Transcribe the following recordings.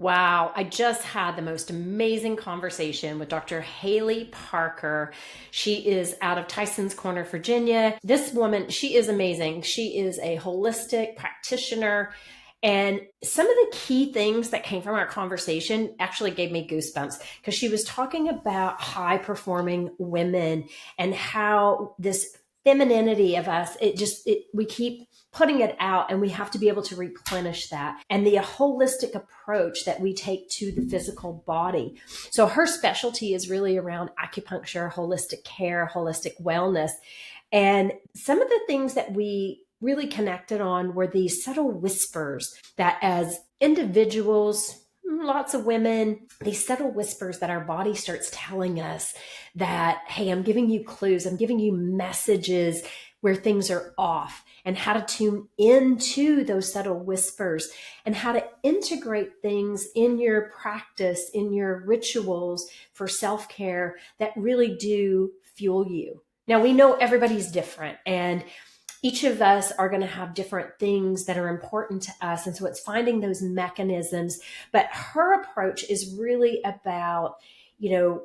Wow. I just had the most amazing conversation with Dr. Haley Parker. She is out of Tyson's Corner, Virginia. This woman, she is amazing. She is a holistic practitioner. And some of the key things that came from our conversation actually gave me goosebumps because she was talking about high performing women and how this femininity of us, we keep putting it out and we have to be able to replenish that. And the holistic approach that we take to the physical body. So her specialty is really around acupuncture, holistic care, holistic wellness. And some of the things that we really connected on were these subtle whispers that as individuals, lots of women, these subtle whispers that our body starts telling us that, hey, I'm giving you clues, I'm giving you messages where things are off, and how to tune into those subtle whispers and how to integrate things in your practice, in your rituals for self-care that really do fuel you. Now, we know everybody's different, and each of us are going to have different things that are important to us. And so it's finding those mechanisms. But her approach is really about,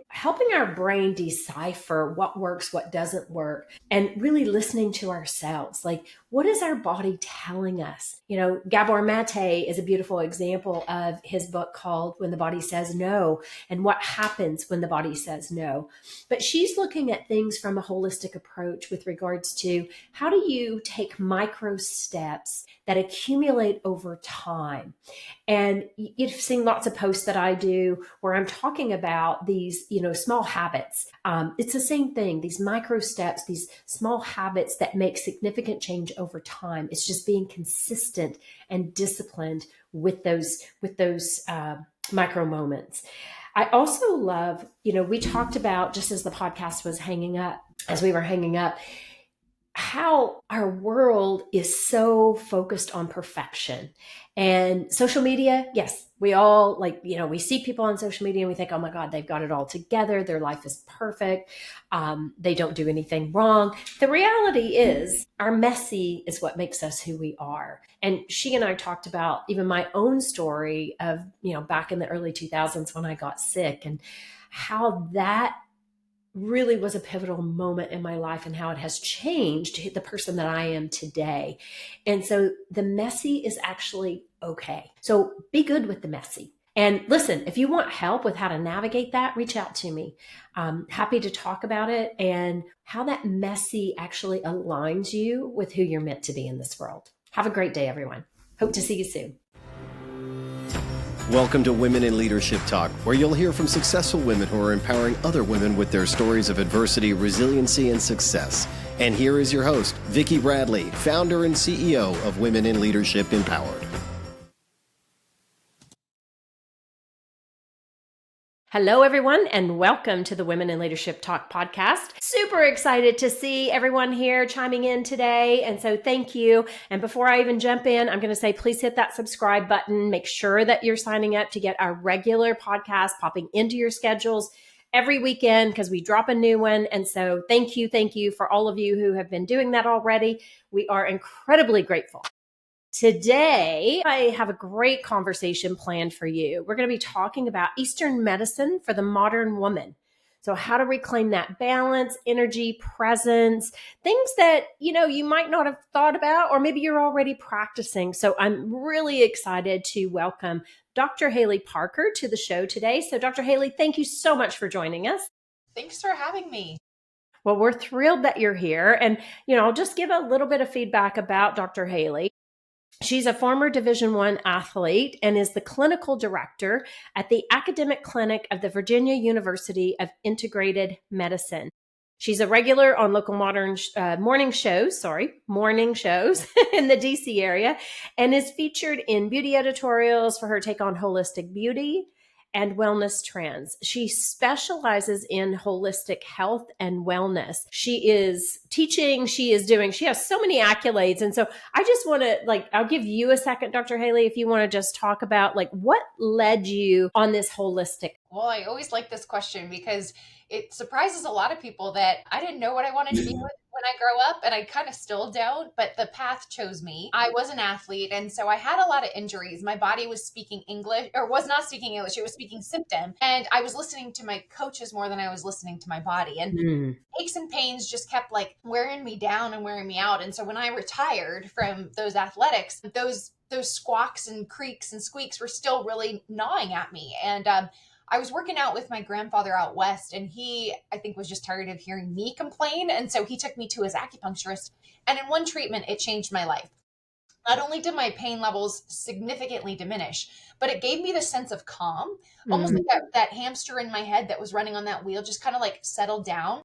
helping our brain decipher what works, what doesn't work, and really listening to ourselves. Like, what is our body telling us? Gabor Mate is a beautiful example of his book called When the Body Says No, and what happens when the body says no. But she's looking at things from a holistic approach with regards to how do you take micro steps that accumulate over time. And you've seen lots of posts that I do where I'm talking about these, small habits. It's the same thing, these micro steps, these small habits that make significant change over time. It's just being consistent and disciplined with those micro moments. I also love, we talked about, just as the podcast was as we were hanging up, how our world is so focused on perfection. And social media, yes, we all we see people on social media and we think, oh my God, they've got it all together. Their life is perfect. They don't do anything wrong. The reality is our messy is what makes us who we are. And she and I talked about even my own story of, back in the early 2000s when I got sick and how that really was a pivotal moment in my life and how it has changed the person that I am today. And so the messy is actually okay. So be good with the messy. And listen, if you want help with how to navigate that, reach out to me. I'm happy to talk about it and how that messy actually aligns you with who you're meant to be in this world. Have a great day, everyone. Hope to see you soon. Welcome to Women in Leadership Talk, where you'll hear from successful women who are empowering other women with their stories of adversity, resiliency, and success. And here is your host, Vicki Bradley, founder and CEO of Women in Leadership Empowered. Hello, everyone, and welcome to the Women in Leadership Talk podcast. Super excited to see everyone here chiming in today. And so thank you. And before I even jump in, I'm going to say, please hit that subscribe button. Make sure that you're signing up to get our regular podcast popping into your schedules every weekend because we drop a new one. And so thank you for all of you who have been doing that already. We are incredibly grateful. Today, I have a great conversation planned for you. We're going to be talking about Eastern medicine for the modern woman. So how to reclaim that balance, energy, presence, things that, you might not have thought about, or maybe you're already practicing. So I'm really excited to welcome Dr. Haley Parker to the show today. So Dr. Haley, thank you so much for joining us. Thanks for having me. Well, we're thrilled that you're here. And, I'll just give a little bit of feedback about Dr. Haley. She's a former Division I athlete and is the clinical director at the Academic Clinic of the Virginia University of Integrated Medicine. She's a regular on local morning shows in the DC area and is featured in beauty editorials for her take on holistic beauty and wellness trends. She specializes in holistic health and wellness. She is teaching, she has so many accolades. And so I just want to I'll give you a second, Dr. Haley, if you want to just talk about what led you on this holistic Well, I always like this question because it surprises a lot of people that I didn't know what I wanted to be when I grow up, and I kind of still don't, but the path chose me. I was an athlete, and so I had a lot of injuries. My body was speaking English, or was not speaking English, it was speaking symptom, and I was listening to my coaches more than I was listening to my body. And Mm. aches and pains just kept like wearing me down and wearing me out. And so when I retired from those athletics, those squawks and creaks and squeaks were still really gnawing at me. And I was working out with my grandfather out west, and he, I think, was just tired of hearing me complain. And so he took me to his acupuncturist. And in one treatment, it changed my life. Not only did my pain levels significantly diminish, but it gave me the sense of calm, almost Mm. like that hamster in my head that was running on that wheel just kind of like settled down.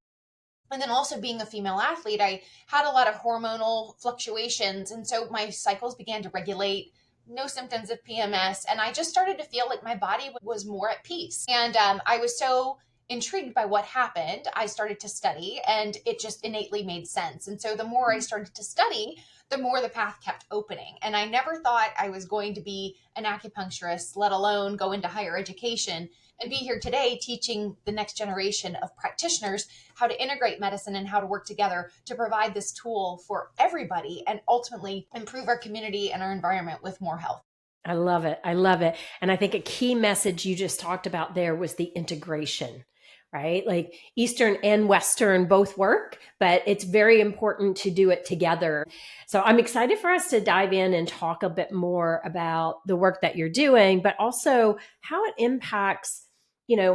And then also being a female athlete, I had a lot of hormonal fluctuations. And so my cycles began to regulate, no symptoms of PMS. And I just started to feel like my body was more at peace. And I was so intrigued by what happened. I started to study, and it just innately made sense. And so the more I started to study, the more the path kept opening. And I never thought I was going to be an acupuncturist, let alone go into higher education and be here today teaching the next generation of practitioners how to integrate medicine and how to work together to provide this tool for everybody and ultimately improve our community and our environment with more health. I love it. I love it. And I think a key message you just talked about there was the integration, right? Like Eastern and Western both work, but it's very important to do it together. So I'm excited for us to dive in and talk a bit more about the work that you're doing, but also how it impacts,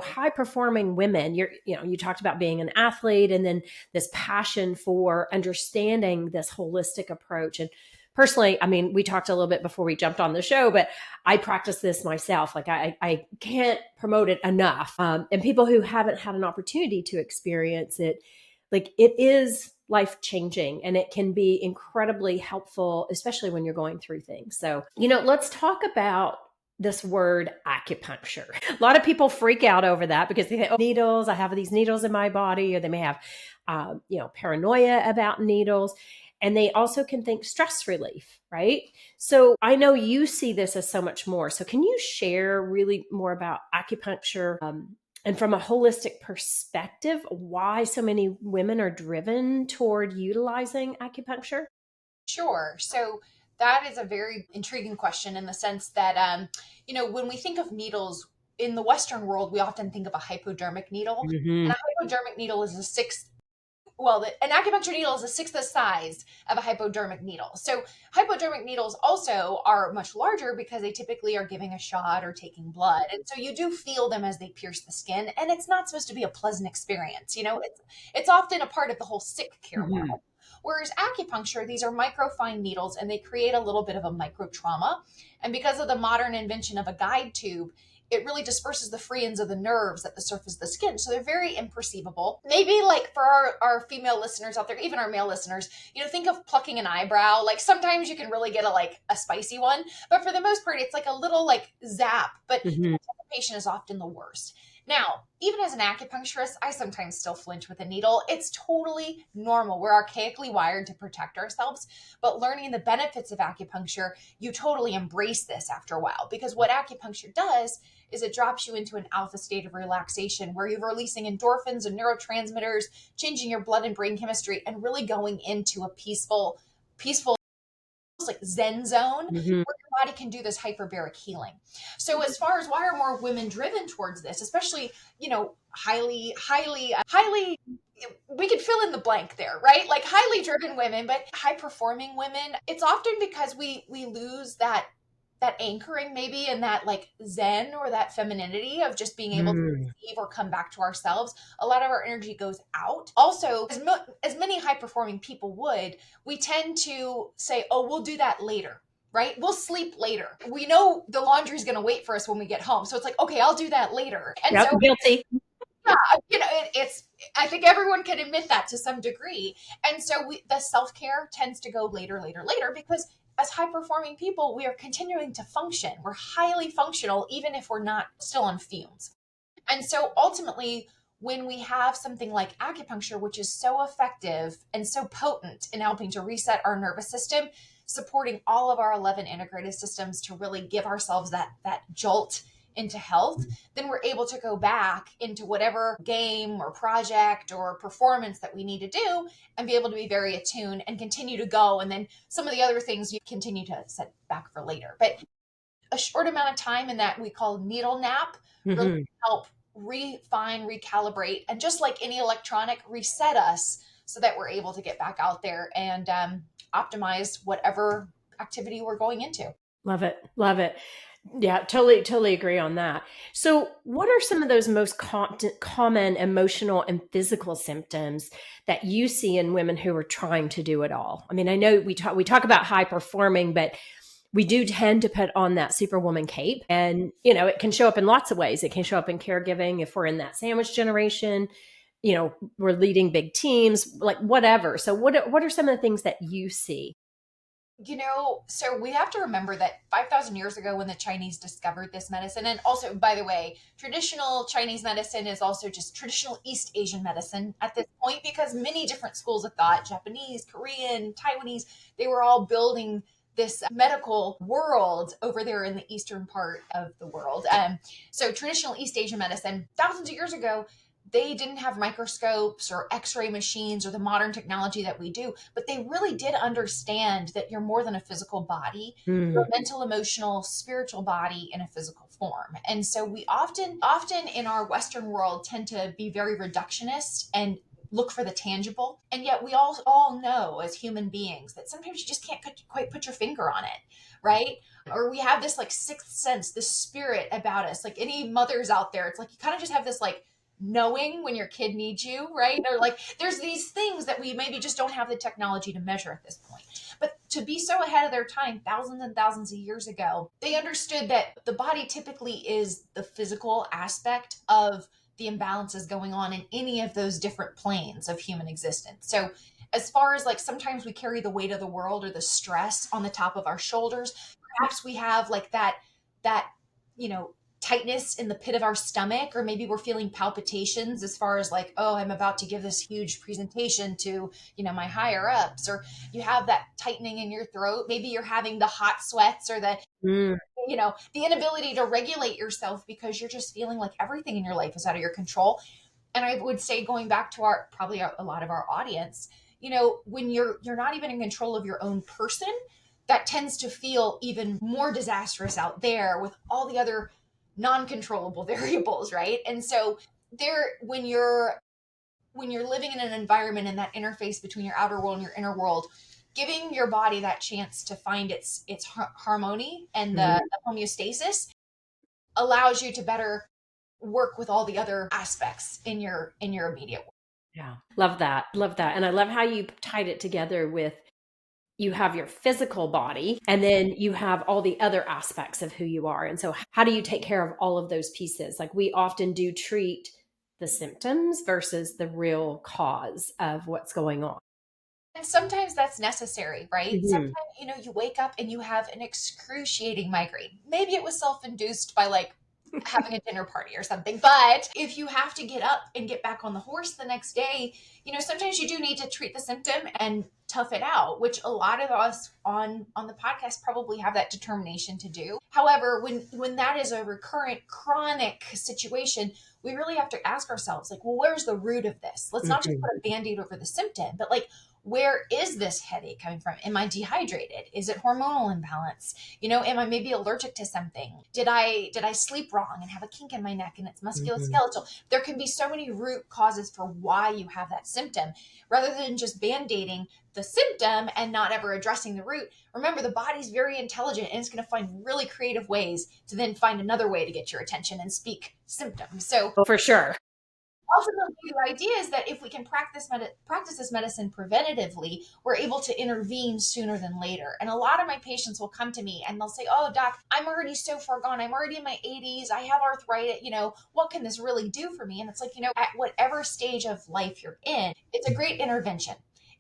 high performing women. You talked about being an athlete and then this passion for understanding this holistic approach. And personally, I mean, we talked a little bit before we jumped on the show, but I practice this myself. Like I can't promote it enough. And people who haven't had an opportunity to experience it, like it is life changing and it can be incredibly helpful, especially when you're going through things. So, let's talk about this word acupuncture. A lot of people freak out over that because they think, oh, needles, I have these needles in my body, or they may have, paranoia about needles. And they also can think stress relief, right? So I know you see this as so much more. So can you share really more about acupuncture and from a holistic perspective, why so many women are driven toward utilizing acupuncture? Sure. So that is a very intriguing question in the sense that, when we think of needles in the Western world, we often think of a hypodermic needle. Hmm. And a hypodermic needle is an acupuncture needle is a sixth the size of a hypodermic needle. So hypodermic needles also are much larger because they typically are giving a shot or taking blood. And so you do feel them as they pierce the skin, and it's not supposed to be a pleasant experience. It's often a part of the whole sick care Hmm. model. Whereas acupuncture, these are microfine needles and they create a little bit of a micro trauma. And because of the modern invention of a guide tube, it really disperses the free ends of the nerves at the surface of the skin. So they're very imperceivable. Maybe like for our female listeners out there, even our male listeners, think of plucking an eyebrow. Like sometimes you can really get a spicy one, but for the most part, it's like a little like zap, but Hmm. patient is often the worst. Now, even as an acupuncturist, I sometimes still flinch with a needle. It's totally normal. We're archaically wired to protect ourselves, but learning the benefits of acupuncture, you totally embrace this after a while because what acupuncture does is it drops you into an alpha state of relaxation where you're releasing endorphins and neurotransmitters, changing your blood and brain chemistry, and really going into a peaceful like Zen zone where Hmm. your body can do this hyperbaric healing. So as far as why are more women driven towards this, especially, highly, we could fill in the blank there, right? Like highly driven women, but high performing women, it's often because we lose that anchoring maybe in that like zen or that femininity of just being able to receive or come back to ourselves. A lot of our energy goes out. Also, as many high performing people would, we tend to say, oh, we'll do that later, right? We'll sleep later. We know the laundry is going to wait for us when we get home. So it's like, okay, I'll do that later. And Yep, so, guilty. yeah, it's, I think everyone can admit that to some degree. And so the self care tends to go later, later, later, because as high performing people, we are continuing to function. We're highly functional, even if we're not still on fumes. And so ultimately, when we have something like acupuncture, which is so effective and so potent in helping to reset our nervous system, supporting all of our 11 integrated systems to really give ourselves that jolt into health, then we're able to go back into whatever game or project or performance that we need to do and be able to be very attuned and continue to go. And then some of the other things you continue to set back for later. But a short amount of time in that we call needle nap really help refine, recalibrate, and just like any electronic, reset us so that we're able to get back out there and optimize whatever activity we're going into. Love it. Love it. Yeah, totally agree on that. So what are some of those most common emotional and physical symptoms that you see in women who are trying to do it all? I mean, I know we talk about high performing, but we do tend to put on that superwoman cape, and, you know, it can show up in lots of ways. It can show up in caregiving if we're in that sandwich generation, you know, we're leading big teams, like whatever. So what are some of the things that you see? You know, so we have to remember that 5,000 years ago when the Chinese discovered this medicine, and also, by the way, traditional Chinese medicine is also just traditional East Asian medicine at this point, because many different schools of thought, Japanese, Korean, Taiwanese, they were all building this medical world over there in the eastern part of the world. So traditional East Asian medicine, thousands of years ago, they didn't have microscopes or x-ray machines or the modern technology that we do, but they really did understand that you're more than a physical body. You're a mental, emotional, spiritual body in a physical form. And so we often in our Western world tend to be very reductionist and look for the tangible. And yet we all know as human beings that sometimes you just can't quite put your finger on it, right? Or we have this like sixth sense, this spirit about us. Like any mothers out there, it's like you kind of just have this like knowing when your kid needs you, right? Or like there's these things that we maybe just don't have the technology to measure at this point. But to be so ahead of their time, thousands and thousands of years ago, they understood that the body typically is the physical aspect of the imbalances going on in any of those different planes of human existence. So as far as like sometimes we carry the weight of the world or the stress on the top of our shoulders, perhaps we have like that you know, tightness in the pit of our stomach, or maybe we're feeling palpitations as far as like, oh, I'm about to give this huge presentation to, you know, my higher ups, or you have that tightening in your throat. Maybe you're having the hot sweats or the, you know, the inability to regulate yourself because you're just feeling like everything in your life is out of your control. And I would say, going back to a lot of our audience, you know, when you're not even in control of your own person, that tends to feel even more disastrous out there with all the other non-controllable variables, right? And so when you're living in an environment in that interface between your outer world and your inner world, giving your body that chance to find its harmony and the homeostasis allows you to better work with all the other aspects in your immediate world. Yeah. Love that. Love that. And I love how you tied it together with, you have your physical body and then you have all the other aspects of who you are. And so how do you take care of all of those pieces? Like we often do treat the symptoms versus the real cause of what's going on. And sometimes that's necessary, right? Sometimes, you know, you wake up and you have an excruciating migraine. Maybe it was self-induced by like having a dinner party or something. But if you have to get up and get back on the horse the next day, you know, sometimes you do need to treat the symptom and tough it out, which a lot of us on the podcast probably have that determination to do. However, when that is a recurrent chronic situation, we really have to ask ourselves, like, well, where's the root of this? Let's not just put a Band-Aid over the symptom, but like, where is this headache coming from? Am I dehydrated? Is it hormonal imbalance? You know, am I maybe allergic to something? Did I sleep wrong and have a kink in my neck and it's musculoskeletal? There can be so many root causes for why you have that symptom, rather than just band-aiding the symptom and not ever addressing the root. Remember, the body's very intelligent and it's going to find really creative ways to then find another way to get your attention and speak symptoms. So for sure. Ultimately, the idea is that if we can practice this medicine preventatively, we're able to intervene sooner than later. And a lot of my patients will come to me and they'll say, oh, doc, I'm already so far gone. I'm already in my 80s. I have arthritis. You know, what can this really do for me? And it's like, you know, at whatever stage of life you're in, it's a great intervention.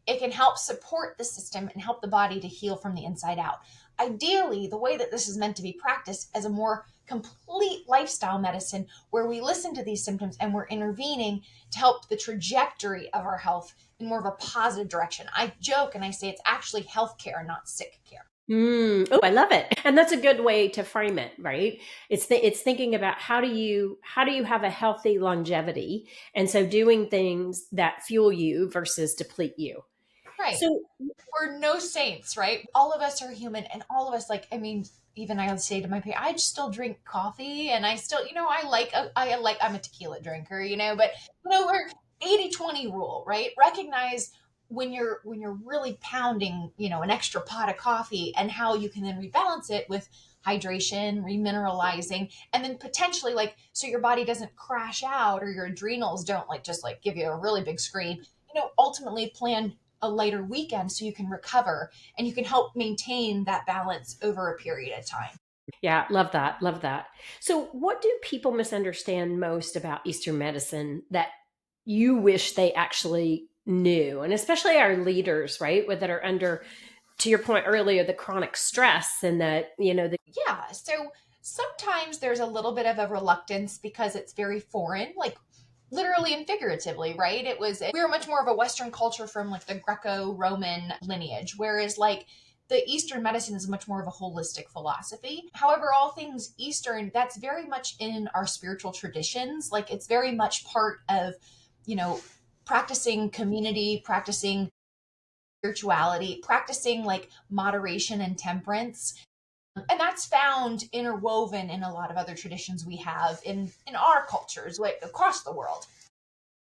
It can help support the system and help the body to heal from the inside out. Ideally, the way that this is meant to be practiced as a more complete lifestyle medicine, where we listen to these symptoms and we're intervening to help the trajectory of our health in more of a positive direction. I joke and I say it's actually healthcare, not sick care. Oh, I love it. And that's a good way to frame it, right? It's thinking about how do you have a healthy longevity? And so doing things that fuel you versus deplete you. Right. So We're no saints, right? All of us are human, and all of us, like, I mean, even I would say to my parents, I still drink coffee, and I still, I'm a tequila drinker, but we're 80-20 rule, right? Recognize when you're really pounding, an extra pot of coffee, and how you can then rebalance it with hydration, remineralizing, and then potentially, like, so your body doesn't crash out, or your adrenals don't like just like give you a really big scream. Ultimately plan a later weekend so you can recover and you can help maintain that balance over a period of time. yeah, love that. Love that. So what do people misunderstand most about Eastern medicine that you wish they actually knew? And especially our leaders, right? That are under, to your point earlier, the chronic stress and that, the Yeah. So sometimes there's a little bit of a reluctance because it's very foreign, like literally and figuratively, right? We were much more of a Western culture from like the Greco-Roman lineage, whereas like the Eastern medicine is much more of a holistic philosophy. However, all things Eastern, that's very much in our spiritual traditions. Like it's very much part of, you know, practicing community, practicing spirituality, practicing like moderation and temperance. And that's found interwoven in a lot of other traditions we have in our cultures, like across the world.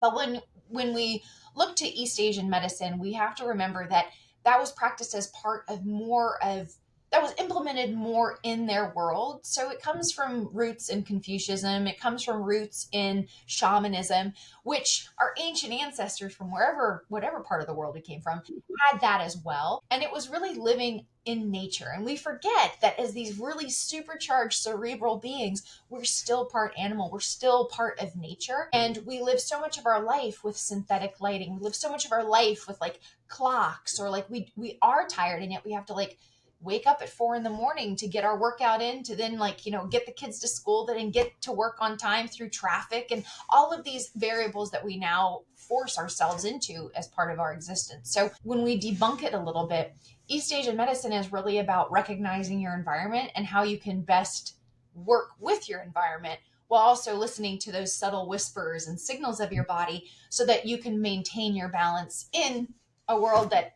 But when we look to East Asian medicine, we have to remember that that was practiced as part of more of that was implemented more in their world. So it comes from roots in Confucianism, it comes from roots in shamanism, which our ancient ancestors from whatever part of the world we came from had that as well. And it was really living in nature. And we forget that as these really supercharged cerebral beings, we're still part animal, we're still part of nature. And we live so much of our life with synthetic lighting. We live so much of our life with like clocks, or like we are tired, and yet we have to like wake up at 4 a.m. to get our workout in, to then like, get the kids to school, then get to work on time through traffic, and all of these variables that we now force ourselves into as part of our existence. So when we debunk it a little bit, East Asian medicine is really about recognizing your environment and how you can best work with your environment, while also listening to those subtle whispers and signals of your body so that you can maintain your balance in a world that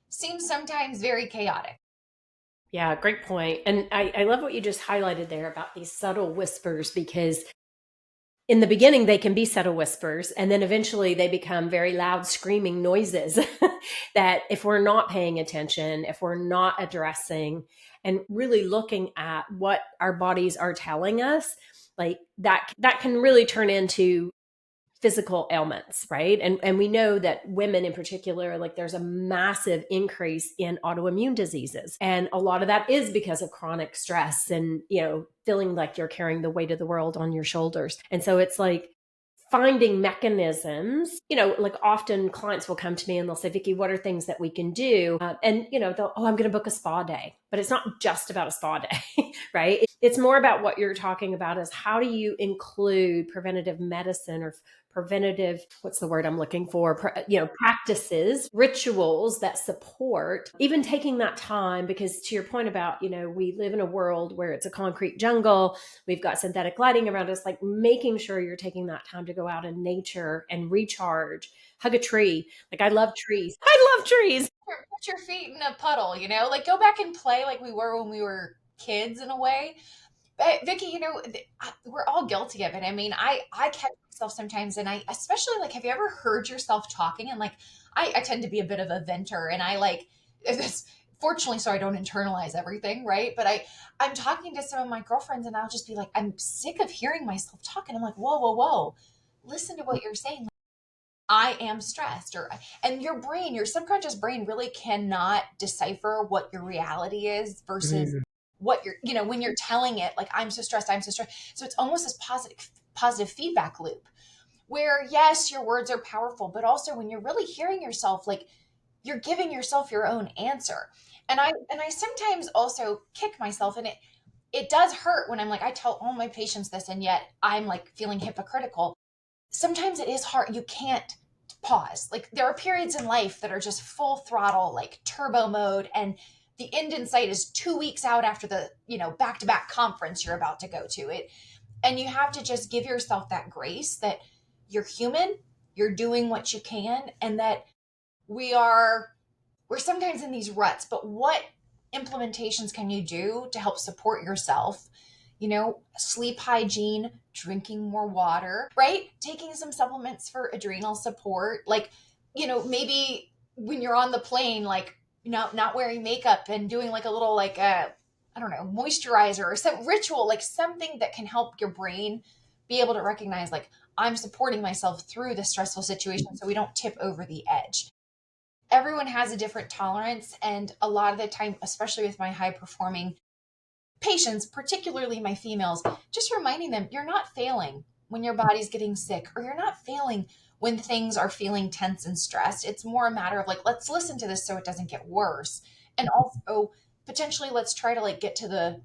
seems sometimes very chaotic. yeah, great point. And I love what you just highlighted there about these subtle whispers, because in the beginning they can be subtle whispers, and then eventually they become very loud screaming noises that if we're not paying attention, if we're not addressing and really looking at what our bodies are telling us, like that can really turn into physical ailments, right? And we know that women in particular, like there's a massive increase in autoimmune diseases. And a lot of that is because of chronic stress and, feeling like you're carrying the weight of the world on your shoulders. And so it's like finding mechanisms, like often clients will come to me and they'll say, Vicki, what are things that we can do? I'm going to book a spa day, but it's not just about a spa day, right? It's more about what you're talking about is how do you include preventative medicine or preventative, what's the word I'm looking for? Practices, rituals that support even taking that time, because to your point about, we live in a world where it's a concrete jungle. We've got synthetic lighting around us, like making sure you're taking that time to go out in nature and recharge, hug a tree. Like I love trees. I love trees. Put your feet in a puddle, like go back and play like we were when we were kids in a way. But Vicky, we're all guilty of it. I mean, I catch myself sometimes, and I especially like, have you ever heard yourself talking? And like, I tend to be a bit of a venter, and I like this. Fortunately, so I don't internalize everything, right? But I'm talking to some of my girlfriends, and I'll just be like, I'm sick of hearing myself talk, and I'm like, whoa, whoa, whoa, listen to what you're saying. I am stressed, and your brain, your subconscious brain really cannot decipher what your reality is versus what when you're telling it like I'm so stressed, I'm so stressed. So it's almost this positive feedback loop where yes, your words are powerful, but also when you're really hearing yourself, like you're giving yourself your own answer. And I sometimes also kick myself, and it does hurt when I'm like, I tell all my patients this, and yet I'm like feeling hypocritical. Sometimes it is hard. You can't pause. Like there are periods in life that are just full throttle, like turbo mode. And the end in sight is 2 weeks out after the, back-to-back conference you're about to go to it. And you have to just give yourself that grace that you're human, you're doing what you can, and that we're sometimes in these ruts, but what implementations can you do to help support yourself? Sleep hygiene, drinking more water, right? Taking some supplements for adrenal support. Like, maybe when you're on the plane, like, not wearing makeup and doing like a little, like, I don't know, moisturizer or some ritual, like something that can help your brain be able to recognize, like, I'm supporting myself through this stressful situation so we don't tip over the edge. Everyone has a different tolerance. And a lot of the time, especially with my high performing patients, particularly my females, just reminding them you're not failing when your body's getting sick, or you're not failing when things are feeling tense and stressed. It's more a matter of like, let's listen to this so it doesn't get worse. And also potentially let's try to like get to the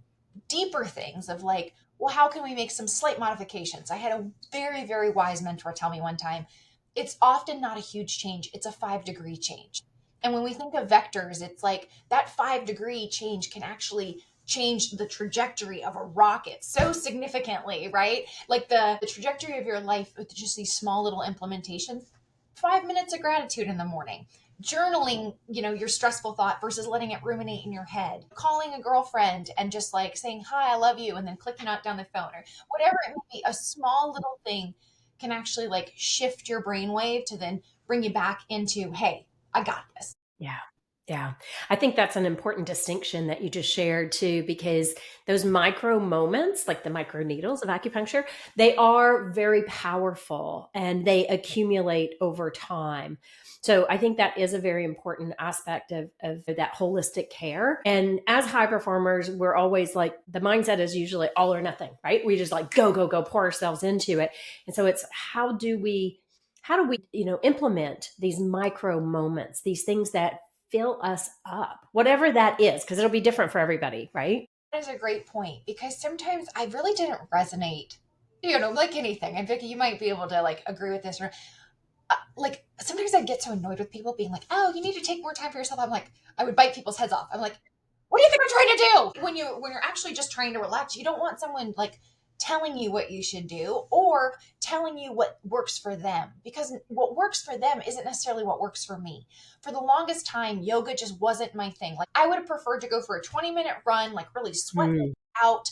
deeper things of like, well, how can we make some slight modifications? I had a very, very wise mentor tell me one time, it's often not a huge change. It's a 5-degree change. And when we think of vectors, it's like that 5-degree change can actually change the trajectory of a rocket so significantly, right? Like the trajectory of your life with just these small little implementations. 5 minutes of gratitude in the morning. Journaling, your stressful thought versus letting it ruminate in your head. Calling a girlfriend and just like saying, hi, I love you, and then clicking out down the phone, or whatever it may be. A small little thing can actually like shift your brainwave to then bring you back into, hey, I got this. Yeah. Yeah. I think that's an important distinction that you just shared too, because those micro moments, like the micro needles of acupuncture, they are very powerful and they accumulate over time. So I think that is a very important aspect of that holistic care. And as high performers, we're always like, the mindset is usually all or nothing, right? We just like go, pour ourselves into it. And so it's how do we implement these micro moments, these things that fill us up, whatever that is, because it'll be different for everybody, right? That is a great point, because sometimes I really didn't resonate, like anything. And Vicky, you might be able to like agree with this. Or like sometimes I get so annoyed with people being like, oh, you need to take more time for yourself. I'm like, I would bite people's heads off. I'm like, what do you think I'm trying to do? When you're actually just trying to relax, you don't want someone like telling you what you should do or telling you what works for them, because what works for them isn't necessarily what works for me. For the longest time, yoga just wasn't my thing. Like I would have preferred to go for a 20-minute run, like really sweat out,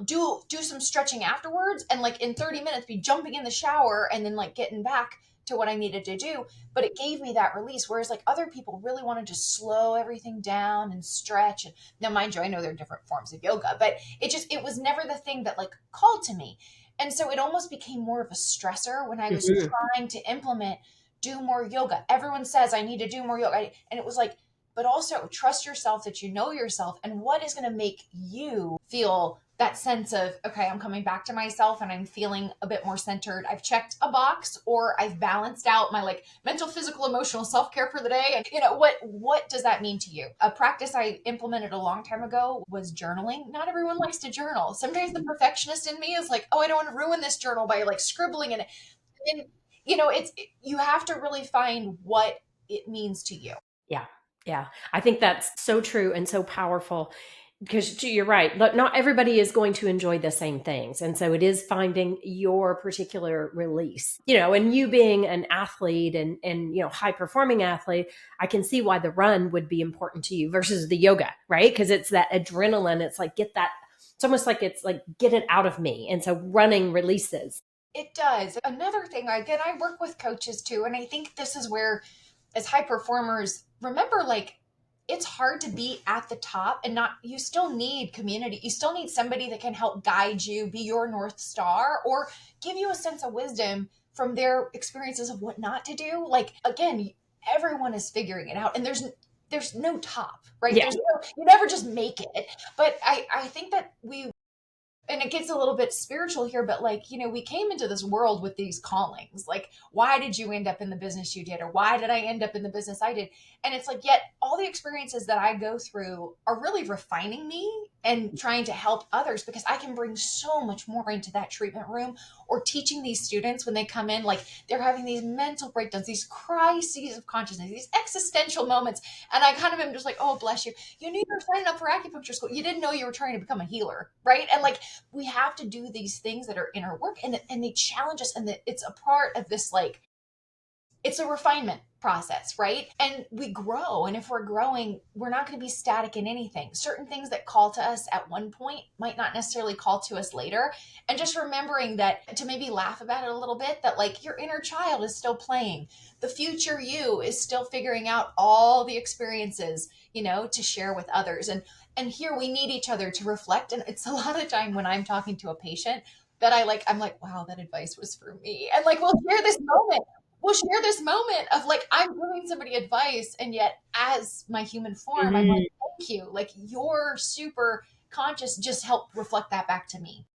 do some stretching afterwards, and like in 30 minutes be jumping in the shower and then like getting back to what I needed to do. But it gave me that release. Whereas like other people really wanted to slow everything down and stretch. And now, mind you, I know there are different forms of yoga, but it was never the thing that like called to me. And so it almost became more of a stressor when I was trying to implement, do more yoga. Everyone says I need to do more yoga. And it was like, but also trust yourself that you know yourself and what is going to make you feel that sense of, okay, I'm coming back to myself and I'm feeling a bit more centered. I've checked a box, or I've balanced out my like mental, physical, emotional self-care for the day. And what does that mean to you? A practice I implemented a long time ago was journaling. Not everyone likes to journal. Sometimes the perfectionist in me is like, oh, I don't want to ruin this journal by like scribbling in it. And you have to really find what it means to you. Yeah. Yeah. I think that's so true and so powerful, because you're right. Not everybody is going to enjoy the same things. And so it is finding your particular release, and you being an athlete and high performing athlete, I can see why the run would be important to you versus the yoga, right? Because it's that adrenaline. It's like, it's almost like it's like, get it out of me. And so running releases. It does. Another thing, again, I work with coaches too. And I think this is where, as high performers, remember, like, it's hard to be at the top and you still need community. You still need somebody that can help guide you, be your North Star, or give you a sense of wisdom from their experiences of what not to do. Like, again, everyone is figuring it out, and there's no top, right? Yeah. You never just make it. But I think that and it gets a little bit spiritual here, but like, we came into this world with these callings. Like, why did you end up in the business you did? Or why did I end up in the business I did? And it's like, yet all the experiences that I go through are really refining me and trying to help others, because I can bring so much more into that treatment room, or teaching these students when they come in, like they're having these mental breakdowns, these crises of consciousness, these existential moments. And I kind of am just like, oh, bless you. You knew you were signing up for acupuncture school. You didn't know you were trying to become a healer, right? And like, we have to do these things that are inner work, and they challenge us. And it's a part of this, like, it's a refinement process, right? And we grow. And if we're growing, we're not going to be static in anything. Certain things that call to us at one point might not necessarily call to us later. And just remembering that, to maybe laugh about it a little bit, that like your inner child is still playing. The future you is still figuring out all the experiences, to share with others. And here we need each other to reflect. And it's a lot of the time when I'm talking to a patient that I'm like, wow, that advice was for me. And like, we'll share this moment of like, I'm giving somebody advice, and yet as my human form, I'm like, thank you. Like, your super conscious just helped reflect that back to me.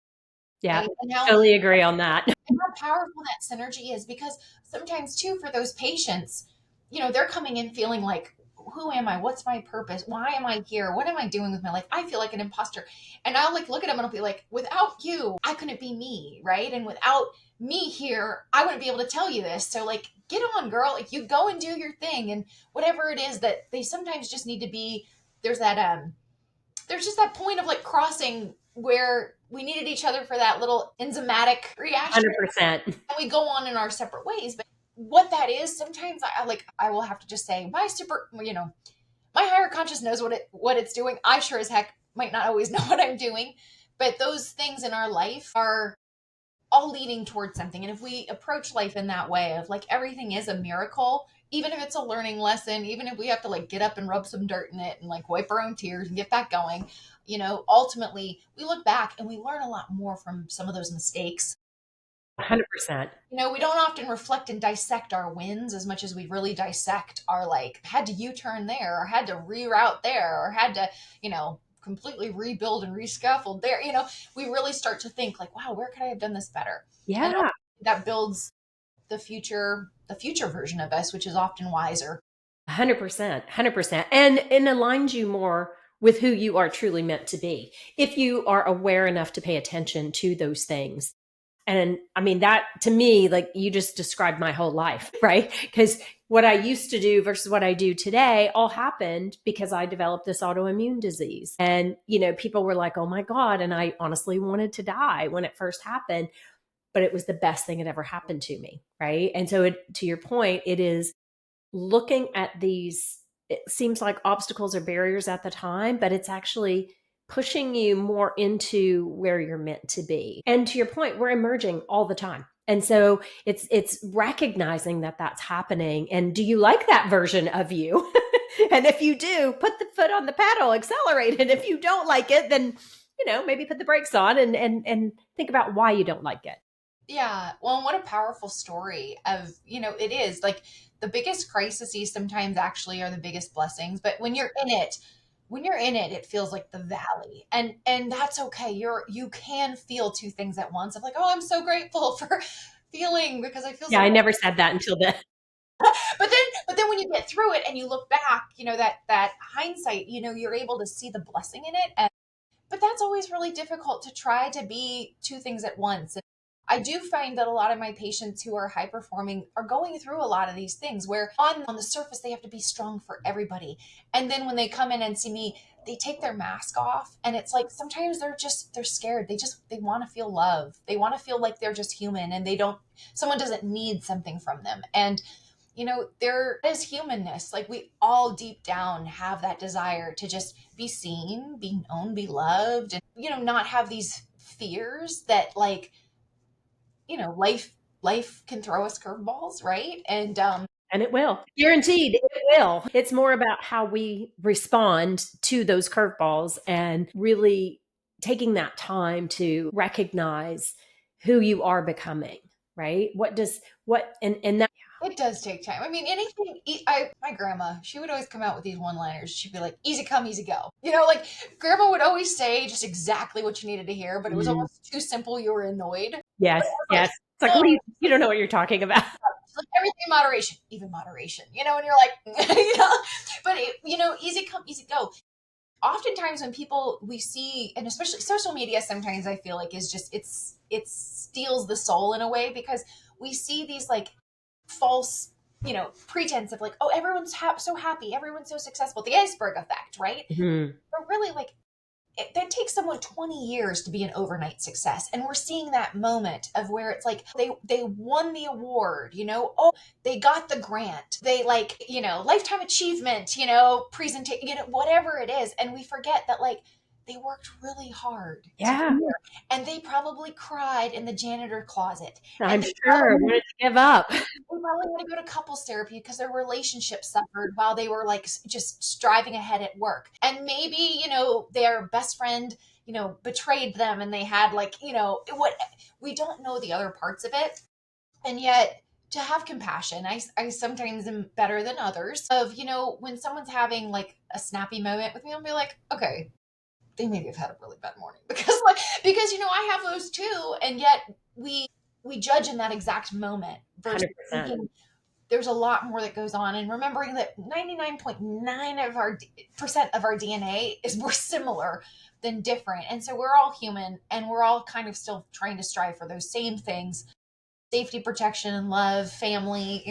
Yeah, Right? And how totally agree on that. powerful that synergy is, because sometimes too, for those patients, they're coming in feeling like, who am I? What's my purpose? Why am I here? What am I doing with my life? I feel like an imposter. And I'll like look at them and I'll be like, without you, I couldn't be me, right? And without me here, I wouldn't be able to tell you this. So like, get on, girl. Like, you go and do your thing. And whatever it is that they sometimes just need to be, there's just that point of like crossing where we needed each other for that little enzymatic reaction, 100%. and we go on in our separate ways. But what that is, sometimes I will have to just say, my higher conscious knows what it's doing. I sure as heck might not always know what I'm doing, but those things in our life are all leading towards something. And if we approach life in that way of like, everything is a miracle, even if it's a learning lesson, even if we have to like get up and rub some dirt in it and like wipe our own tears and get back going, ultimately we look back and we learn a lot more from some of those mistakes. 100%. We don't often reflect and dissect our wins as much as we really dissect our, like, had to U-turn there, or had to reroute there, or had to, completely rebuild and rescaffold there. We really start to think like, wow, where could I have done this better? And Yeah. that builds the future version of us, which is often wiser. 100%. 100%. And aligns you more with who you are truly meant to be, if you are aware enough to pay attention to those things. And I mean, that to me, like, you just described my whole life, right? Because what I used to do versus what I do today all happened because I developed this autoimmune disease. And, people were like, oh my God. And I honestly wanted to die when it first happened, but it was the best thing that ever happened to me. Right. And so to your point, it is looking at these, it seems like obstacles or barriers at the time, but it's actually pushing you more into where you're meant to be. And to your point, we're emerging all the time. And so it's recognizing that that's happening. And do you like that version of you? And if you do, put the foot on the pedal, accelerate. And if you don't like it, then, maybe put the brakes on and think about why you don't like it. Yeah. Well, and what a powerful story of, it is like, the biggest crises sometimes actually are the biggest blessings. But when you're in it, it feels like the valley. And that's okay. You can feel two things at once, of like, oh, I'm so grateful for feeling, because I feel Yeah, so. I never said that until then. But then when you get through it and you look back, that hindsight, you're able to see the blessing in it. But that's always really difficult, to try to be two things at once. And I do find that a lot of my patients who are high performing are going through a lot of these things where on the surface they have to be strong for everybody. And then when they come in and see me, they take their mask off, and it's like, sometimes they're scared. They want to feel love. They want to feel like they're just human, and someone doesn't need something from them. And there is humanness. Like, we all deep down have that desire to just be seen, be known, be loved, and, not have these fears that, like, life can throw us curveballs, right? And it will. Guaranteed, it will. It's more about how we respond to those curveballs, and really taking that time to recognize who you are becoming, right? And that, It does take time. I mean, anything. My grandma, she would always come out with these one-liners. She'd be like, "Easy come, easy go." Like, grandma would always say just exactly what you needed to hear, but it was almost too simple. You were annoyed. yes, Like, yes. It's like, what do you don't know what you're talking about. it's like, everything in moderation, even moderation. And you're like, but easy come, easy go. oftentimes when people we see, and especially social media, sometimes I feel like is just it steals the soul in a way, because we see these like false, pretense of like, oh, everyone's so happy, everyone's so successful, the iceberg effect, right? Mhm. But really, like, that takes someone 20 years to be an overnight success, and we're seeing that moment of where it's like they won the award, oh, they got the grant, they like, lifetime achievement, presentation, whatever it is, and we forget that like they worked really hard to Yeah, and they probably cried in the janitor closet, I'm and they sure. Wanted to give up. probably had to go to couples therapy because their relationship suffered while they were like just striving ahead at work. And maybe, their best friend, betrayed them, and they had like, what, we don't know the other parts of it. And yet, to have compassion, I sometimes am better than others of, when someone's having like a snappy moment with me, I'll be like, okay, they maybe have had a really bad morning because I have those too. And yet we judge in that exact moment versus 100%. thinking there's a lot more that goes on, and remembering that 99.9 of our percent of our DNA is more similar than different. And so we're all human, and we're all kind of still trying to strive for those same things: safety, protection, love, family,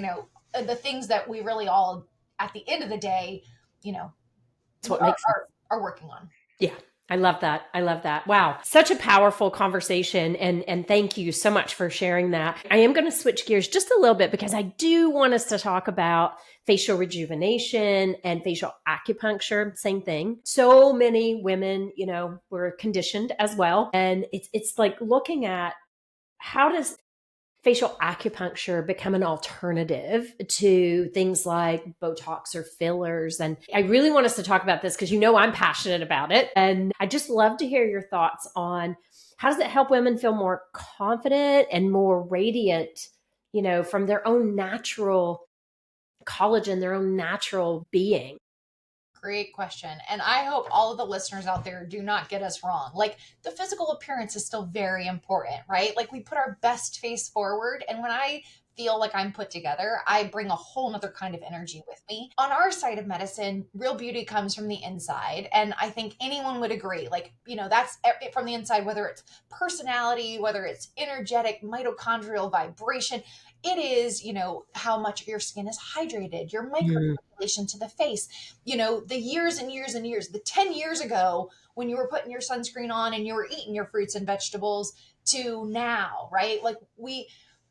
the things that we really all, at the end of the day, It's what makes sense. are working on. Yeah. I love that. I love that. Wow. Such a powerful conversation. And thank you so much for sharing that. I am going to switch gears just a little bit because I do want us to talk about facial rejuvenation and facial acupuncture. Same thing. So many women, were conditioned as well. And it's like looking at how does facial acupuncture become an alternative to things like Botox or fillers. And I really want us to talk about this because I'm passionate about it. And I just love to hear your thoughts on how does it help women feel more confident and more radiant, from their own natural collagen, their own natural being. Great question. And I hope all of the listeners out there do not get us wrong. Like, the physical appearance is still very important, right? Like, we put our best face forward. And when I feel like I'm put together, I bring a whole nother kind of energy with me. On our side of medicine, real beauty comes from the inside. And I think anyone would agree, like, that's it from the inside, whether it's personality, whether it's energetic, mitochondrial vibration. It is, how much your skin is hydrated, your microcirculation to the face, the years and years and years, the 10 years ago when you were putting your sunscreen on and you were eating your fruits and vegetables to now, right? Like,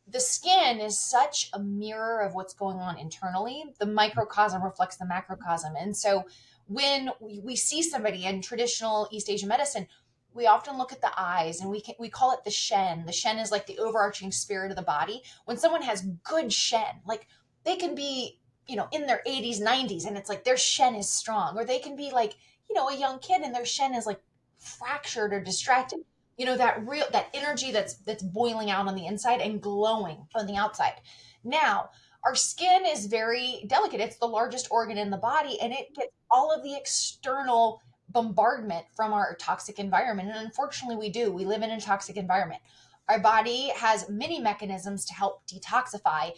the skin is such a mirror of what's going on internally. The microcosm reflects the macrocosm. And so when we see somebody in traditional East Asian medicine, we often look at the eyes, and we call it the shen. The shen is like the overarching spirit of the body. When someone has good shen, like, they can be, in their 80s, 90s, and it's like their shen is strong. Or they can be like, a young kid and their shen is like fractured or distracted. That energy that's boiling out on the inside and glowing on the outside. Now, our skin is very delicate. It's the largest organ in the body, and it gets all of the external bombardment from our toxic environment. And unfortunately, we live in a toxic environment. Our body has many mechanisms to help detoxify,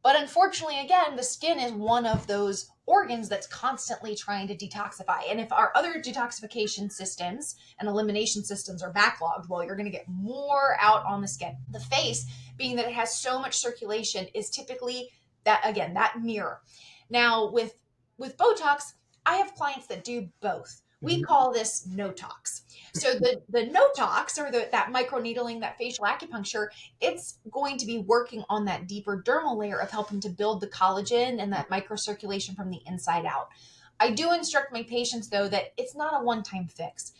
but unfortunately, again, the skin is one of those organs that's constantly trying to detoxify. And if our other detoxification systems and elimination systems are backlogged, well, you're going to get more out on the skin. The face, being that it has so much circulation, is typically that mirror. Now, with Botox, I have clients that do both. We call this no tox. So the no tox, or that microneedling, that facial acupuncture, it's going to be working on that deeper dermal layer of helping to build the collagen and that microcirculation from the inside out. I do instruct my patients, though, that it's not a one-time fix.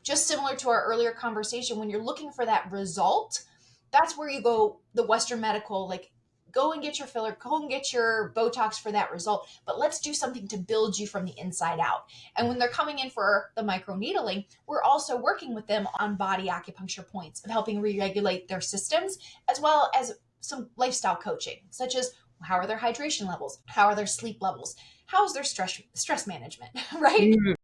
Just similar to our earlier conversation, when you're looking for that result, that's where you go the Western medical, like, go and get your filler, go and get your Botox for that result. But let's do something to build you from the inside out. And when they're coming in for the microneedling, we're also working with them on body acupuncture points of helping re-regulate their systems, as well as some lifestyle coaching, such as how are their hydration levels? How are their sleep levels? How is their stress management, right? Mm.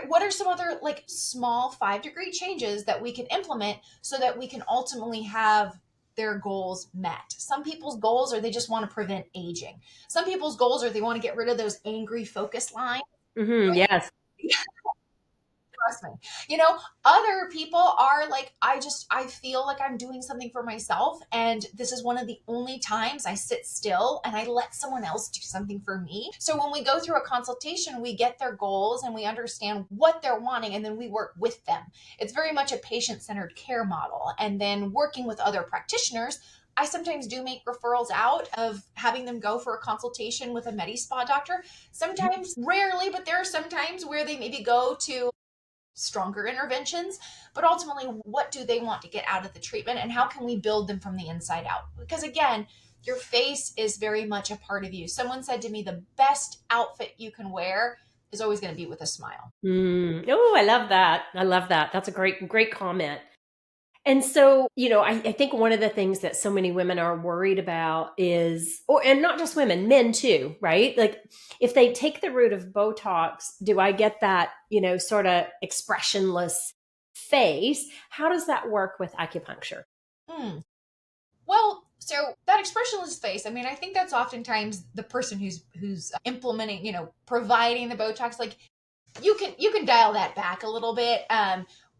What are some other like small 5-degree changes that we can implement so that we can ultimately have their goals met? Some people's goals are they just want to prevent aging. Some people's goals are they want to get rid of those angry focus lines. Yes. Trust me. You know, other people are like, I feel like I'm doing something for myself. And this is one of the only times I sit still and I let someone else do something for me. So when we go through a consultation, we get their goals and we understand what they're wanting, and then we work with them. It's very much a patient centered care model. And then working with other practitioners, I sometimes do make referrals out of having them go for a consultation with a Medi Spa doctor. Sometimes, rarely, but there are some times where they maybe go to stronger interventions, but ultimately, what do they want to get out of the treatment and how can we build them from the inside out? Because again, your face is very much a part of you. Someone said to me, the best outfit you can wear is always going to be with a smile. Oh, I love that. I love that. That's a great comment. And so, I think one of the things that so many women are worried about is, and not just women, men too, right? Like if they take the route of Botox, do I get that, sort of expressionless face? How does that work with acupuncture? Hmm. Well, so that expressionless face, I mean, I think that's oftentimes the person who's implementing, providing the Botox. Like you can dial that back a little bit.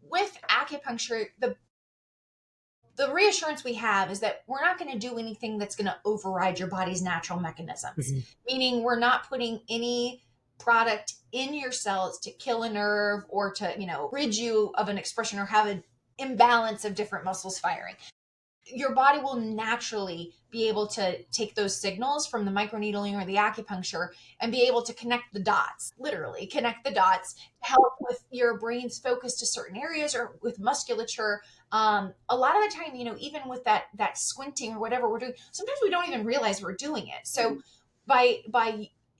With acupuncture, the reassurance we have is that we're not going to do anything that's going to override your body's natural mechanisms. Mm-hmm. Meaning we're not putting any product in your cells to kill a nerve or to, rid you of an expression or have an imbalance of different muscles firing. Your body will naturally be able to take those signals from the microneedling or the acupuncture and be able to connect the dots, literally connect the dots to help with your brain's focus to certain areas or with musculature. A lot of the time, even with that squinting or whatever we're doing, sometimes we don't even realize we're doing it. So by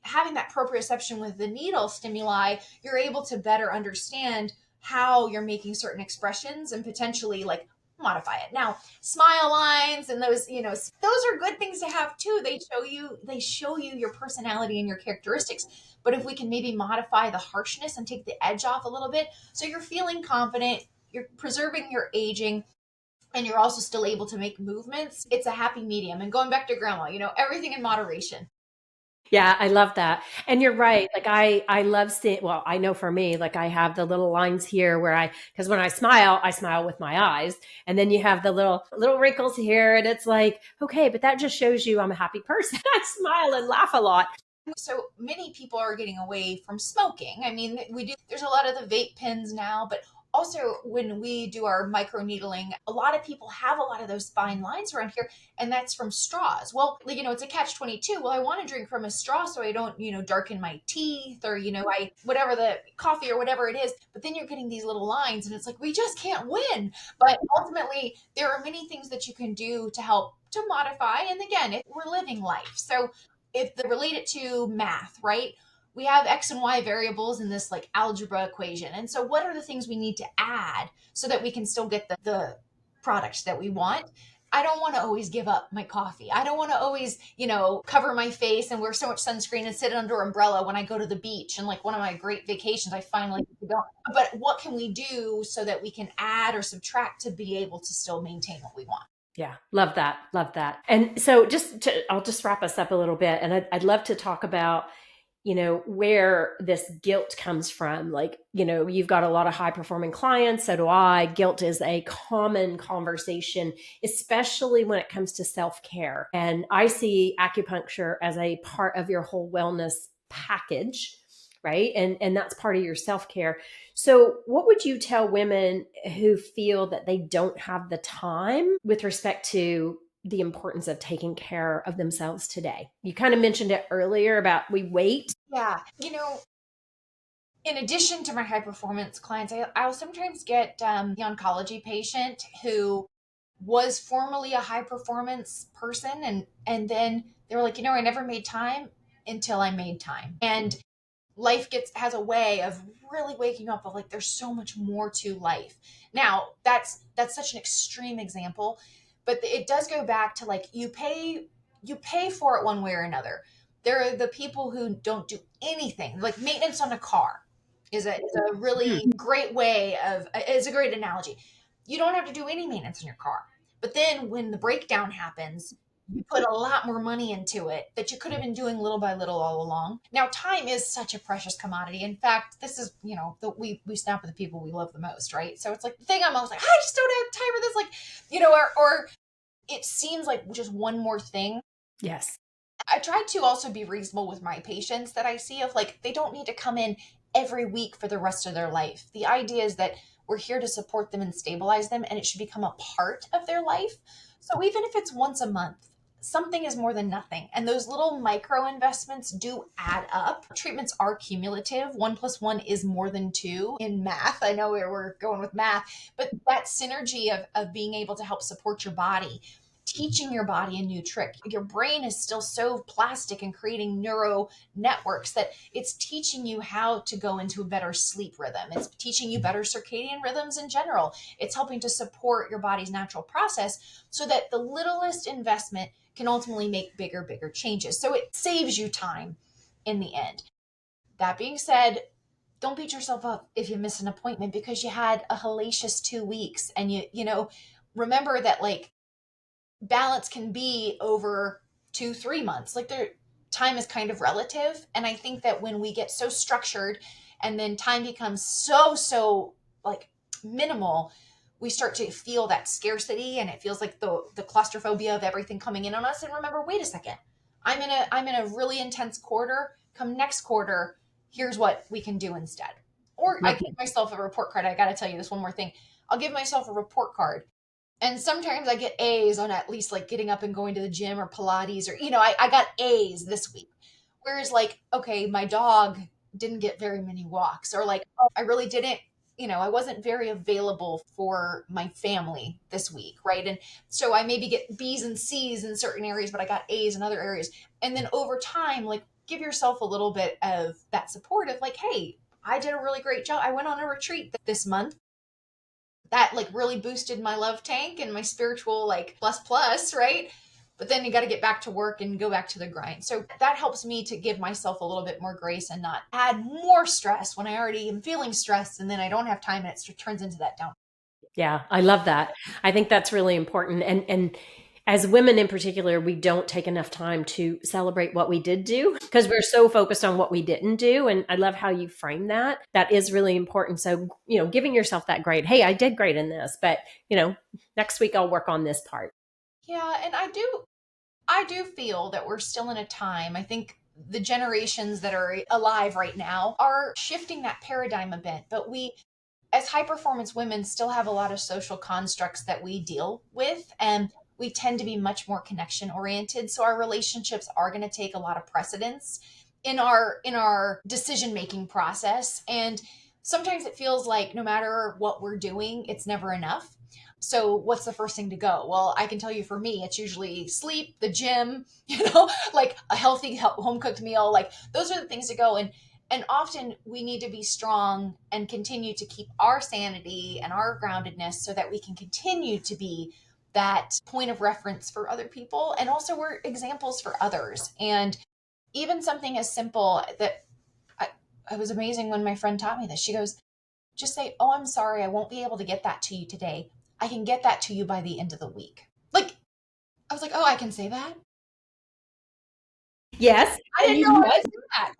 having that proprioception with the needle stimuli, you're able to better understand how you're making certain expressions and potentially like modify it. Now, smile lines and those, those are good things to have too. They show you your personality and your characteristics. But if we can maybe modify the harshness and take the edge off a little bit, so you're feeling confident, you're preserving your aging, and you're also still able to make movements, it's a happy medium. And going back to grandma, everything in moderation. Yeah, I love that. And you're right. Like I love seeing, well, I know for me, like I have the little lines here where because when I smile with my eyes. And then you have the little wrinkles here. And it's like, okay, but that just shows you I'm a happy person. I smile and laugh a lot. So many people are getting away from smoking. I mean, there's a lot of the vape pens now, but also when we do our micro needling, a lot of people have a lot of those fine lines around here, and that's from straws. Well, it's a catch 22. Well, I want to drink from a straw so I don't, darken my teeth or, whatever the coffee or whatever it is. But then you're getting these little lines, and it's like, we just can't win. But ultimately, there are many things that you can do to help to modify. And again, we're living life. So if they relate it to math, right? We have X and Y variables in this like algebra equation. And so what are the things we need to add so that we can still get the products that we want? I don't want to always give up my coffee. I don't want to always, cover my face and wear so much sunscreen and sit under umbrella when I go to the beach and like one of my great vacations, I finally get to go. But what can we do so that we can add or subtract to be able to still maintain what we want? Yeah, love that. Love that. And so I'll just wrap us up a little bit. And I'd love to talk about, where this guilt comes from. Like, you've got a lot of high performing clients. So do I. Guilt is a common conversation, especially when it comes to self-care. And I see acupuncture as a part of your whole wellness package, right? And that's part of your self-care. So what would you tell women who feel that they don't have the time with respect to the importance of taking care of themselves today? You kind of mentioned it earlier about we wait. Yeah. In addition to my high performance clients, I'll sometimes get the oncology patient who was formerly a high performance person, and then they were like, I never made time until I made time. And life has a way of really waking you up of like there's so much more to life. Now, that's such an extreme example, but it does go back to like you pay for it one way or another. There are the people who don't do anything, like maintenance on a car is a really great way of is a great analogy. You don't have to do any maintenance on your car. But then when the breakdown happens, You put a lot more money into it that you could have been doing little by little all along. Now, time is such a precious commodity. In fact, this is, we snap at the people we love the most, right? So it's like the thing I'm always like, I just don't have time for this. Like, or it seems like just one more thing. Yes. I try to also be reasonable with my patients that I see of like, they don't need to come in every week for the rest of their life. The idea is that we're here to support them and stabilize them, and it should become a part of their life. So even if it's once a month, something is more than nothing. And those little micro investments do add up. Treatments are cumulative. 1+1 is more than 2 in math. I know we're going with math, but that synergy of being able to help support your body, teaching your body a new trick. Your brain is still so plastic and creating neuro networks that it's teaching you how to go into a better sleep rhythm. It's teaching you better circadian rhythms in general. It's helping to support your body's natural process so that the littlest investment can ultimately make bigger changes. So it saves you time in the end. That being said, don't beat yourself up if you miss an appointment because you had a hellacious 2 weeks, and remember that like balance can be over 2-3 months. Like their time is kind of relative. And I think that when we get so structured and then time becomes so like minimal, we start to feel that scarcity, and it feels like the claustrophobia of everything coming in on us. And remember, wait a second, I'm in a really intense quarter. Come next quarter, here's what we can do instead. Or I give myself a report card. I got to tell you this one more thing. I'll give myself a report card, and sometimes I get A's on at least like getting up and going to the gym or Pilates, or, I got A's this week. Whereas like, okay, my dog didn't get very many walks, or like, oh, I really didn't, I wasn't very available for my family this week. Right. And so I maybe get B's and C's in certain areas, but I got A's in other areas. And then over time, like give yourself a little bit of that support of like, hey, I did a really great job. I went on a retreat this month that like really boosted my love tank and my spiritual like plus, right? But then you got to get back to work and go back to the grind. So that helps me to give myself a little bit more grace and not add more stress when I already am feeling stressed, and then I don't have time and it turns into that down. Yeah, I love that. I think that's really important. And as women in particular, we don't take enough time to celebrate what we did do because we're so focused on what we didn't do. And I love how you frame that. That is really important. So, giving yourself that grade, hey, I did great in this, but, next week I'll work on this part. Yeah, and I do feel that we're still in a time, I think the generations that are alive right now are shifting that paradigm a bit, but we as high performance women still have a lot of social constructs that we deal with, and we tend to be much more connection oriented, so our relationships are going to take a lot of precedence in our decision making process. And sometimes it feels like no matter what we're doing, it's never enough. So what's the first thing to go? Well, I can tell you for me, it's usually sleep, the gym, like a healthy home cooked meal. Like those are the things to go. And often we need to be strong and continue to keep our sanity and our groundedness so that we can continue to be that point of reference for other people. And also we're examples for others. And even something as simple that it was amazing when my friend taught me this. She goes, just say, oh, I'm sorry, I won't be able to get that to you today. I can get that to you by the end of the week. Like, I was like, oh, I can say that? Yes. I didn't know I could do that.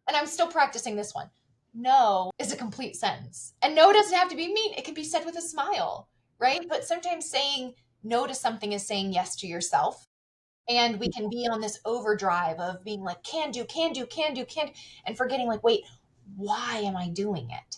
And I'm still practicing this one. No is a complete sentence. And no doesn't have to be mean. It can be said with a smile, right? But sometimes saying no to something is saying yes to yourself. And we can be on this overdrive of being like, can do, and forgetting like, wait, why am I doing it?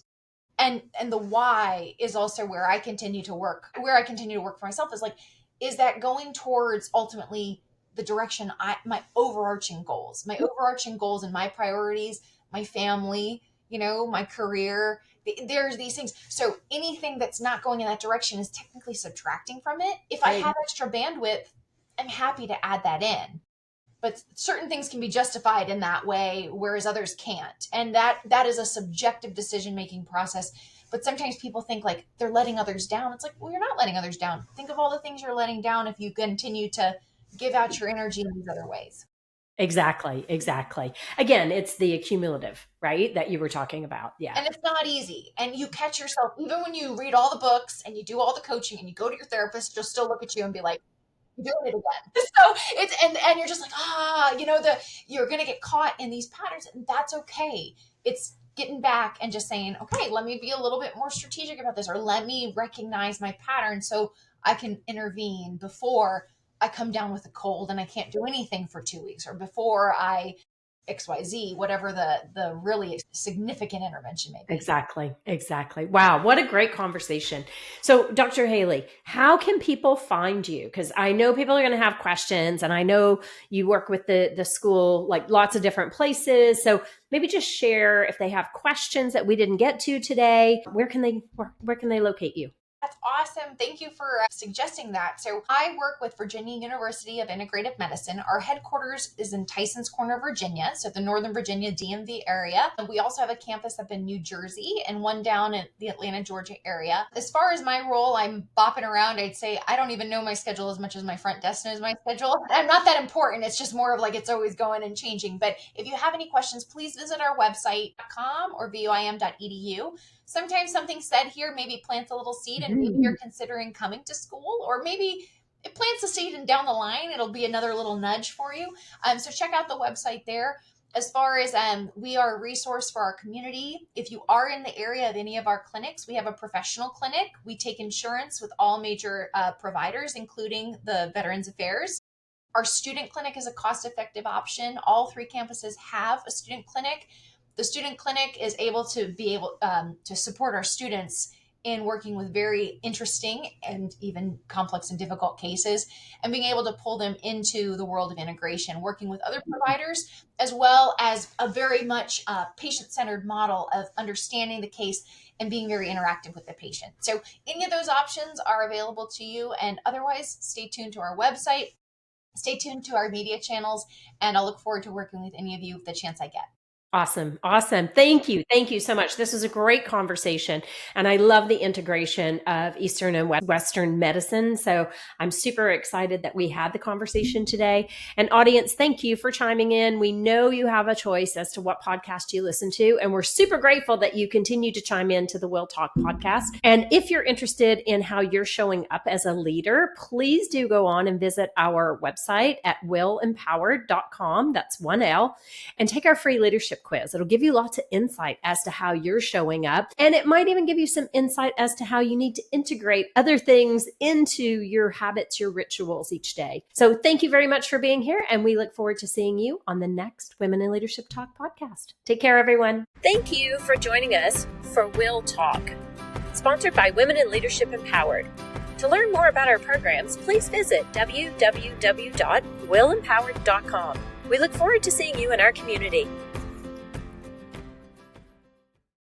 And the why is also where I continue to work for myself is like, is that going towards ultimately the direction my overarching goals and my priorities, my family, my career, there's these things. So anything that's not going in that direction is technically subtracting from it. If I have extra bandwidth, I'm happy to add that in. But certain things can be justified in that way, whereas others can't. And that is a subjective decision-making process. But sometimes people think like they're letting others down. It's like, well, you're not letting others down. Think of all the things you're letting down if you continue to give out your energy in these other ways. Exactly. Again, it's the accumulative, right? That you were talking about. Yeah. And it's not easy. And you catch yourself, even when you read all the books and you do all the coaching and you go to your therapist, she'll still look at you and be like, You're doing it again. So and you're just like, you're going to get caught in these patterns, and that's okay. It's getting back and just saying, okay, let me be a little bit more strategic about this, or let me recognize my pattern so I can intervene before I come down with a cold and I can't do anything for 2 weeks, or before I XYZ, whatever the really significant intervention may be. Exactly. Wow, what a great conversation. So, Dr. Haley, how can people find you? Because I know people are going to have questions, and I know you work with the school, like lots of different places. So maybe just share if they have questions that we didn't get to today. Where can they locate you? That's awesome. Thank you for suggesting that. So I work with Virginia University of Integrative Medicine. Our headquarters is in Tysons Corner, Virginia, so the Northern Virginia DMV area. And we also have a campus up in New Jersey and one down in the Atlanta, Georgia area. As far as my role, I'm bopping around. I'd say I don't even know my schedule as much as my front desk knows my schedule. I'm not that important. It's just more of like it's always going and changing. But if you have any questions, please visit our website.com or voim.edu. Sometimes something said here maybe plants a little seed, and maybe you're considering coming to school, or maybe it plants a seed and down the line it'll be another little nudge for you. So check out the website there. As far as we are a resource for our community. If you are in the area of any of our clinics, we have a professional clinic. We take insurance with all major providers, including the Veterans Affairs. Our student clinic is a cost-effective option. All 3 campuses have a student clinic. The student clinic is able to support our students in working with very interesting and even complex and difficult cases, and being able to pull them into the world of integration, working with other providers, as well as a very much patient-centered model of understanding the case and being very interactive with the patient. So any of those options are available to you, and otherwise stay tuned to our website, stay tuned to our media channels, and I'll look forward to working with any of you the chance I get. Awesome. Thank you so much. This was a great conversation. And I love the integration of Eastern and Western medicine. So I'm super excited that we had the conversation today. And audience, thank you for chiming in. We know you have a choice as to what podcast you listen to. And we're super grateful that you continue to chime in to the WIL Talk podcast. And if you're interested in how you're showing up as a leader, please do go on and visit our website at wilempowered.com. That's 1L, and take our free leadership quiz. It'll give you lots of insight as to how you're showing up. And it might even give you some insight as to how you need to integrate other things into your habits, your rituals each day. So thank you very much for being here. And we look forward to seeing you on the next Women in Leadership Talk podcast. Take care, everyone. Thank you for joining us for WIL Talk, sponsored by Women in Leadership Empowered. To learn more about our programs, please visit www.wilempowered.com. We look forward to seeing you in our community.